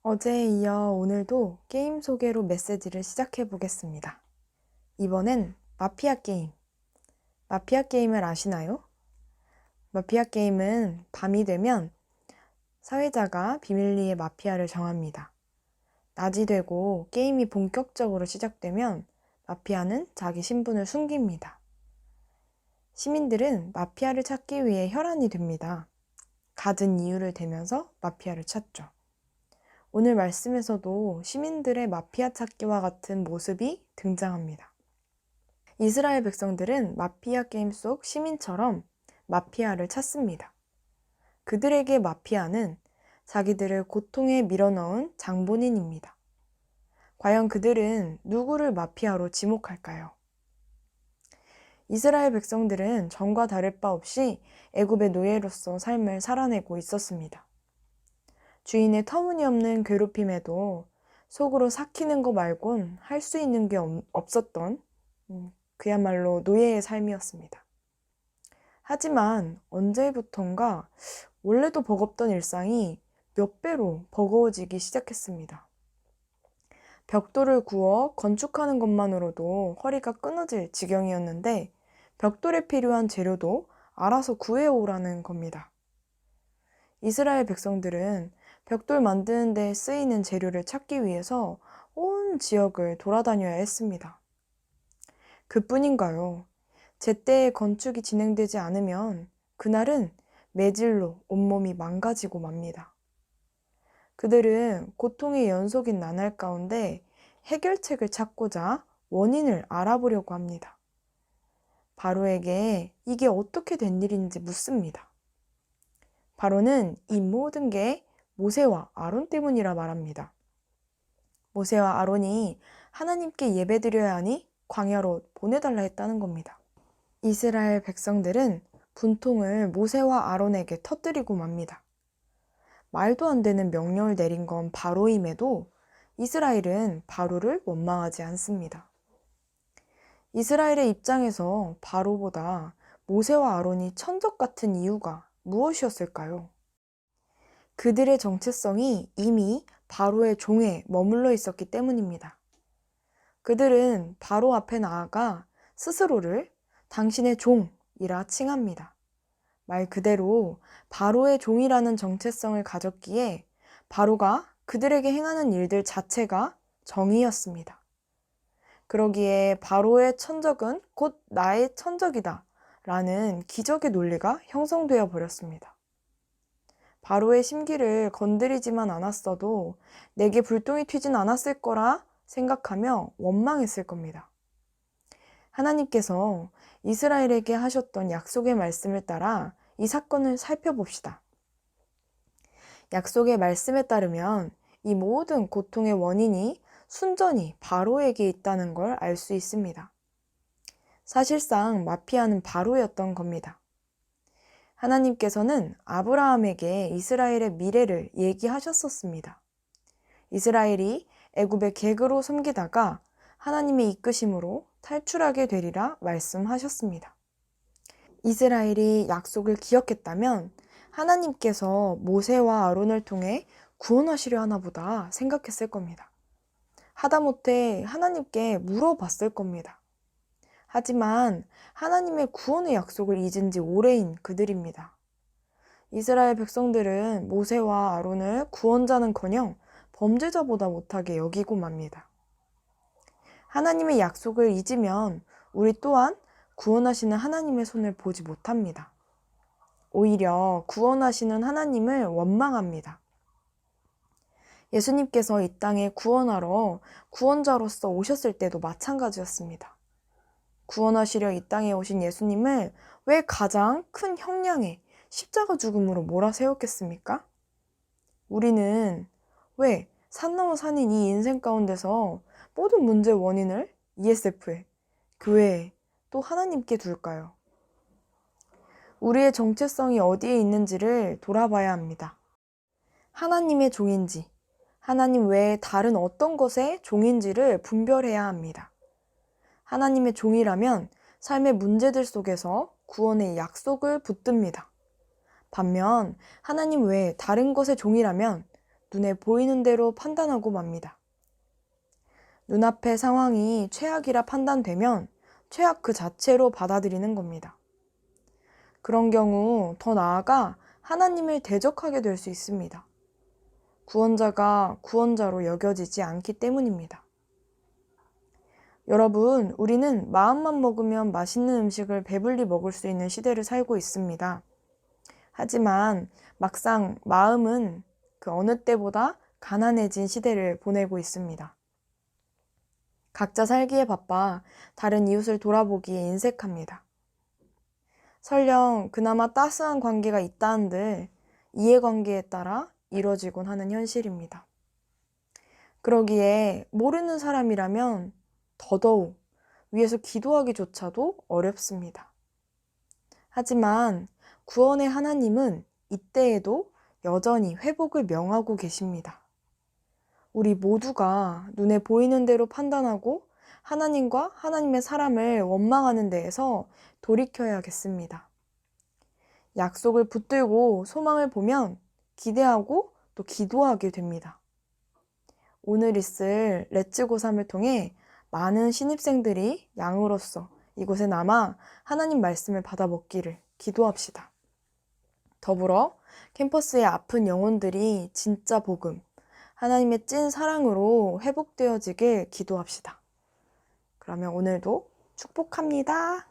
어제에 이어 오늘도 게임 소개로 메시지를 시작해 보겠습니다. 이번엔 마피아 게임. 마피아 게임을 아시나요? 마피아 게임은 밤이 되면 사회자가 비밀리에 마피아를 정합니다. 낮이 되고 게임이 본격적으로 시작되면 마피아는 자기 신분을 숨깁니다. 시민들은 마피아를 찾기 위해 혈안이 됩니다. 갖은 이유를 대면서 마피아를 찾죠. 오늘 말씀에서도 시민들의 마피아 찾기와 같은 모습이 등장합니다. 이스라엘 백성들은 마피아 게임 속 시민처럼 마피아를 찾습니다. 그들에게 마피아는 자기들을 고통에 밀어넣은 장본인입니다. 과연 그들은 누구를 마피아로 지목할까요? 이스라엘 백성들은 전과 다를 바 없이 애굽의 노예로서 삶을 살아내고 있었습니다. 주인의 터무니없는 괴롭힘에도 속으로 삭히는 거 말곤 할 수 있는 게 없었던 그야말로 노예의 삶이었습니다. 하지만 언제부턴가 원래도 버겁던 일상이 몇 배로 버거워지기 시작했습니다. 벽돌을 구워 건축하는 것만으로도 허리가 끊어질 지경이었는데 벽돌에 필요한 재료도 알아서 구해오라는 겁니다. 이스라엘 백성들은 벽돌 만드는 데 쓰이는 재료를 찾기 위해서 온 지역을 돌아다녀야 했습니다. 그뿐인가요? 제때에 건축이 진행되지 않으면 그날은 매질로 온몸이 망가지고 맙니다. 그들은 고통의 연속인 나날 가운데 해결책을 찾고자 원인을 알아보려고 합니다. 바로에게 이게 어떻게 된 일인지 묻습니다. 바로는 이 모든 게 모세와 아론 때문이라 말합니다. 모세와 아론이 하나님께 예배드려야 하니 광야로 보내달라 했다는 겁니다. 이스라엘 백성들은 분통을 모세와 아론에게 터뜨리고 맙니다. 말도 안 되는 명령을 내린 건 바로임에도 이스라엘은 바로를 원망하지 않습니다. 이스라엘의 입장에서 바로보다 모세와 아론이 천적 같은 이유가 무엇이었을까요? 그들의 정체성이 이미 바로의 종에 머물러 있었기 때문입니다. 그들은 바로 앞에 나아가 스스로를 당신의 종이라 칭합니다. 말 그대로 바로의 종이라는 정체성을 가졌기에 바로가 그들에게 행하는 일들 자체가 정의였습니다. 그러기에 바로의 천적은 곧 나의 천적이다 라는 기적의 논리가 형성되어 버렸습니다. 바로의 심기를 건드리지만 않았어도 내게 불똥이 튀진 않았을 거라 생각하며 원망했을 겁니다. 하나님께서 이스라엘에게 하셨던 약속의 말씀을 따라 이 사건을 살펴봅시다. 약속의 말씀에 따르면 이 모든 고통의 원인이 순전히 바로에게 있다는 걸 알 수 있습니다. 사실상 마피아는 바로였던 겁니다. 하나님께서는 아브라함에게 이스라엘의 미래를 얘기하셨었습니다. 이스라엘이 애굽의 객으로 섬기다가 하나님의 이끄심으로 탈출하게 되리라 말씀하셨습니다. 이스라엘이 약속을 기억했다면 하나님께서 모세와 아론을 통해 구원하시려 하나 보다 생각했을 겁니다. 하다못해 하나님께 물어봤을 겁니다. 하지만 하나님의 구원의 약속을 잊은 지 오래인 그들입니다. 이스라엘 백성들은 모세와 아론을 구원자는커녕 범죄자보다 못하게 여기고 맙니다. 하나님의 약속을 잊으면 우리 또한 구원하시는 하나님의 손을 보지 못합니다. 오히려 구원하시는 하나님을 원망합니다. 예수님께서 이 땅에 구원하러 구원자로서 오셨을 때도 마찬가지였습니다. 구원하시려 이 땅에 오신 예수님을 왜 가장 큰 형량의 십자가 죽음으로 몰아세웠겠습니까? 우리는 왜 산 넘어 산인 이 인생 가운데서 모든 문제의 원인을 ESF에, 교회에, 또 하나님께 둘까요? 우리의 정체성이 어디에 있는지를 돌아봐야 합니다. 하나님의 종인지, 하나님 외에 다른 어떤 것의 종인지를 분별해야 합니다. 하나님의 종이라면 삶의 문제들 속에서 구원의 약속을 붙듭니다. 반면 하나님 외에 다른 것의 종이라면 눈에 보이는 대로 판단하고 맙니다. 눈앞의 상황이 최악이라 판단되면 최악 그 자체로 받아들이는 겁니다. 그런 경우 더 나아가 하나님을 대적하게 될 수 있습니다. 구원자가 구원자로 여겨지지 않기 때문입니다. 여러분, 우리는 마음만 먹으면 맛있는 음식을 배불리 먹을 수 있는 시대를 살고 있습니다. 하지만 막상 마음은 그 어느 때보다 가난해진 시대를 보내고 있습니다. 각자 살기에 바빠 다른 이웃을 돌아보기에 인색합니다. 설령 그나마 따스한 관계가 있다 한들 이해관계에 따라 이뤄지곤 하는 현실입니다. 그러기에 모르는 사람이라면 더더욱 위에서 기도하기조차도 어렵습니다. 하지만 구원의 하나님은 이때에도 여전히 회복을 명하고 계십니다. 우리 모두가 눈에 보이는 대로 판단하고 하나님과 하나님의 사람을 원망하는 데에서 돌이켜야겠습니다. 약속을 붙들고 소망을 보면 기대하고 또 기도하게 됩니다. 오늘 있을 렛츠고3을 통해 많은 신입생들이 양으로서 이곳에 남아 하나님 말씀을 받아 먹기를 기도합시다. 더불어 캠퍼스의 아픈 영혼들이 진짜 복음, 하나님의 찐 사랑으로 회복되어지길 기도합시다. 그러면 오늘도 축복합니다.